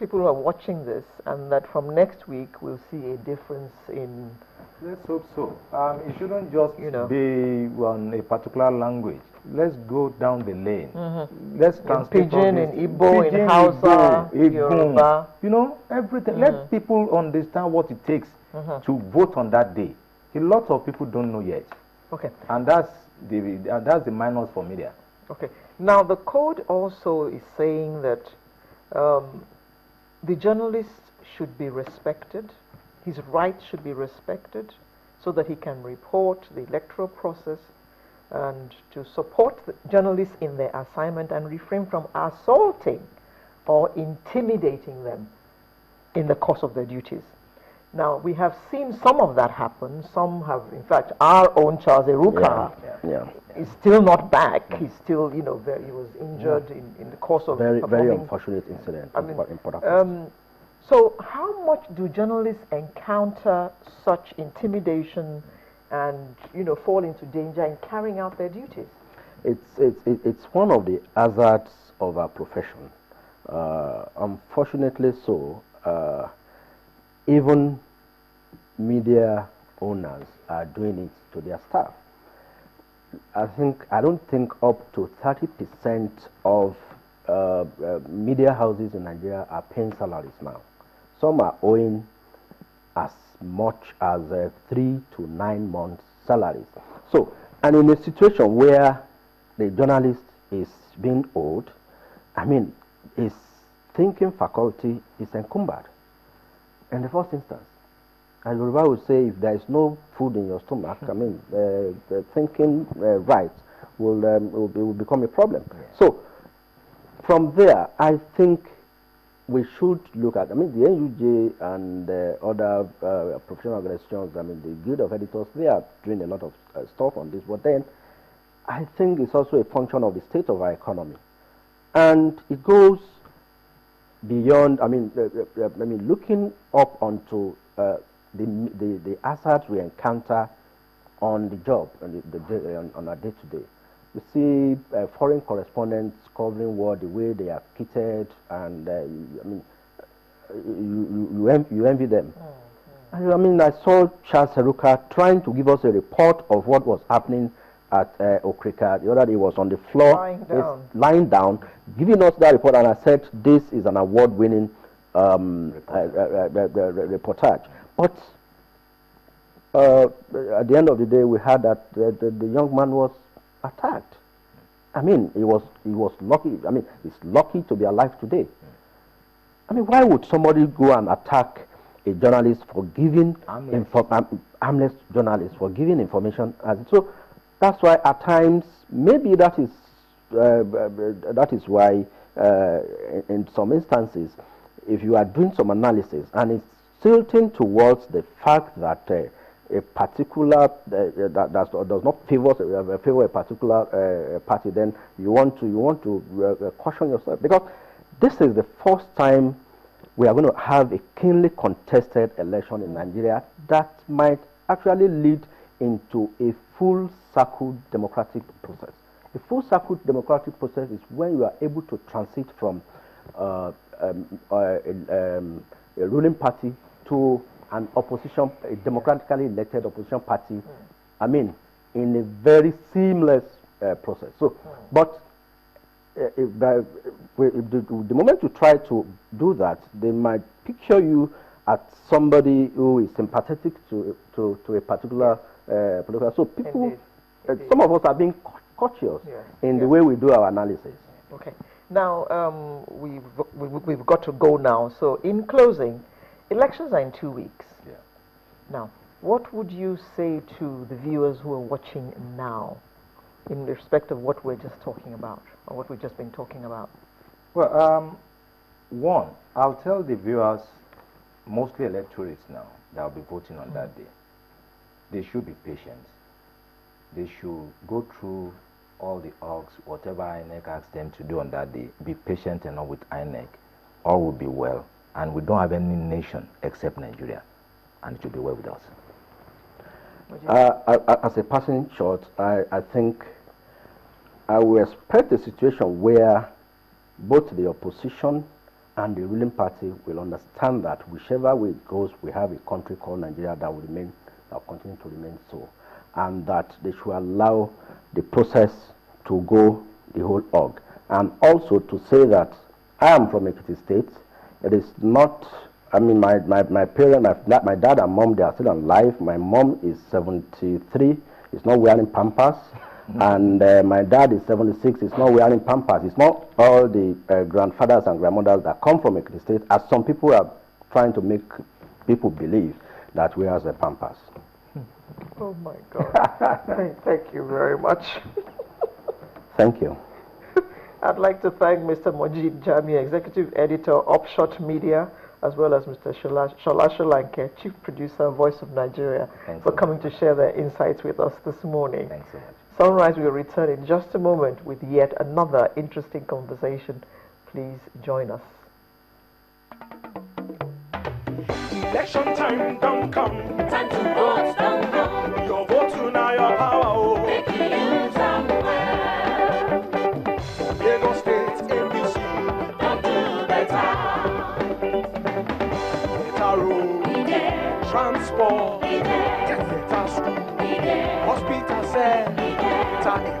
people who are watching this, and that from next week we'll see a difference in. Let's hope so. It shouldn't just be on a particular language. Let's go down the lane. Let's translate Pidgin, in Igbo, in Hausa, Yoruba. You know, everything. Let people understand what it takes to vote on that day. A lot of people don't know yet. Okay. And that's the minus for media. Okay. Now the code also is saying that the journalist should be respected. His rights should be respected so that he can report the electoral process and to support the journalists in their assignment and refrain from assaulting or intimidating them in the course of their duties. Now, we have seen some of that happen. Some have, in fact, our own Charles Eruka is still not back. He's still, he was injured in the course of very unfortunate incident. So how much do journalists encounter such intimidation and, fall into danger in carrying out their duties? It's one of the hazards of our profession. Unfortunately so, even media owners are doing it to their staff. I don't think up to 30% of media houses in Nigeria are paying salaries now. Some are owing as much as 3 to 9 months salaries. So, and in a situation where the journalist is being owed, his thinking faculty is encumbered in the first instance. And Yoruba would say, if there is no food in your stomach, the thinking right will become a problem. Yes. So, from there, I think we should look at, the NUJ and other professional organizations, the Guild of Editors, they are doing a lot of stuff on this. But then, I think it's also a function of the state of our economy. And it goes beyond, looking up onto the hazards we encounter on the job, on our day-to-day. You see foreign correspondents covering war the way they are kitted, and you envy them. I saw Charles Seruka trying to give us a report of what was happening at Okrika. The other day was on the floor, lying down, giving us that report, and I said, this is an award-winning reportage. But at the end of the day, we heard that the young man was attacked. He was lucky. He's lucky to be alive today. Why would somebody go and attack a journalist for giving harmless journalist for giving information? So that's why at times maybe that is why in some instances, if you are doing some analysis and it's tilting towards the fact that a particular that does not favor a particular party, then you want to caution yourself, because this is the first time we are going to have a keenly contested election in Nigeria that might actually lead into a full circle democratic process. A full circle democratic process is when you are able to transit from a ruling party to an opposition, a democratically elected opposition party, in a very seamless process. So, but the moment you try to do that, they might picture you as somebody who is sympathetic to a particular political. So people, some of us are being cautious in the way we do our analysis. Okay. Now we've got to go now. So in closing, elections are in 2 weeks. Yeah. Now, what would you say to the viewers who are watching now in respect of what we're just talking about, or what we've just been talking about? Well, one, I'll tell the viewers, mostly electorates now, that will be voting on that day, they should be patient. They should go through all the orgs, whatever INEC asks them to do on that day. Be patient enough with INEC. All will be well. And we don't have any nation except Nigeria. And it will be well with us. As a passing shot, I think I will expect a situation where both the opposition and the ruling party will understand that whichever way it goes, we have a country called Nigeria that will continue to remain so, and that they should allow the process to go the whole hog. And also to say that I am from Ekiti State. It is not, I mean, my parents, my dad and mom, they are still alive. My mom is 73, is not wearing Pampers. And my dad is 76, is not wearing Pampers. It's not all the grandfathers and grandmothers that come from Ekiti State, as some people are trying to make people believe that we wear the Pampers. Oh my God. Thank you very much. Thank you. I'd like to thank Mr. Mojid Jami, Executive Editor, Upshot Media, as well as Mr. Sola Solanke, Chief Producer, Voice of Nigeria, for coming to share their insights with us this morning. Thanks so much. Sunrise will return in just a moment with yet another interesting conversation. Please join us. Election time don't come. Time to vote, don't come. Your vote to now your power. Oh. Make you use them well. Lagos State ABC. Don't do better. Better road. Transport. Be there. Better school. Be there. Hospital. Better